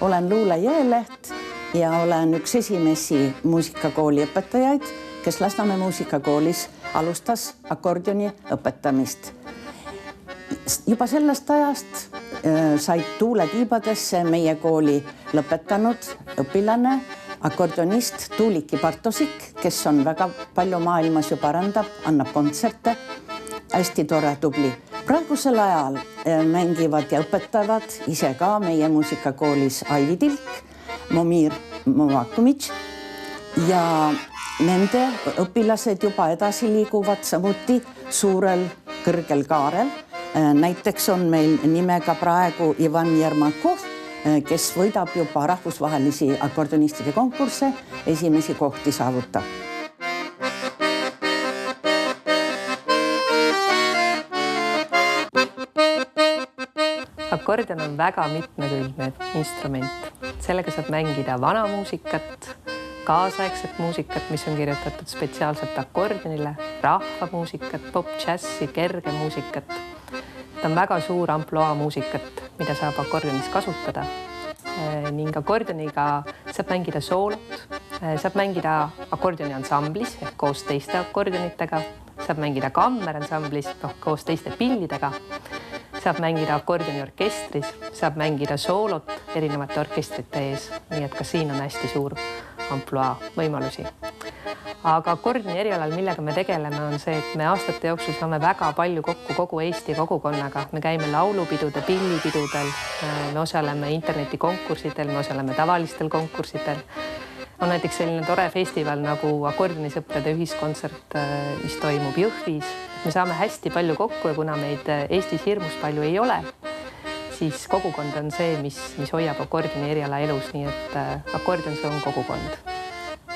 olen Luule Jõeleht ja olen üks esimesi muusikakooli õpetajaid, kes Lasnamäe muusikakoolis alustas akordioni õpetamist. Juba sellest ajast said tuuletiibadesse meie kooli lõpetanud õpilane, akordionist Tuuliki Bartosik, kes on väga palju maailmas juba arendab, annab kontserte, hästi tore, tubli. Praegusel ajal mängivad ja õpetavad ise ka meie muusikakoolis Aivi Tilk, Momir Movakumits ja nende õpilased juba edasi liiguvad samuti suurel kõrgel kaarel. Näiteks on meil nimega praegu Ivan Jermakov, kes võidab juba rahvusvahelisi akordionistide konkursse, esimesi kohti saavutab. Akordion on väga mitmekülgne instrument. Sellega saab mängida vana muusikat, kaasaegset muusikat, mis on kirjutatud spetsiaalselt akordionile, rahvamuusikat, pop-džässi, kerge muusikat. Ta on väga suur ampluaa muusikat, mida saab akordionis kasutada. Ning akordioniga saab mängida soolot, saab mängida akordioni ansamblis ehk koos teiste akordionitega, saab mängida kammeransamblis koos teiste pillidega, saab mängida akordioni orkestris, saab mängida soolot erinevate orkestrite ees, nii et ka siin on hästi suur ampluaa võimalusi. Aga akordioni erialal, millega me tegeleme, on see, et me aastate jooksul saame väga palju kokku kogu Eesti kogukonnaga. Me käime laulupidude, pillipidudel, me osaleme internetikonkursidel, me osaleme tavalistel konkursidel. On näiteks selline tore festival nagu akordionisõprade ühiskontsert, mis toimub Jõhvis. Me saame hästi palju kokku ja kuna meid Eestis hirmus palju ei ole, siis kogukond on see, mis hoiab akordioni eriala elus, nii et akordion see on kogukond.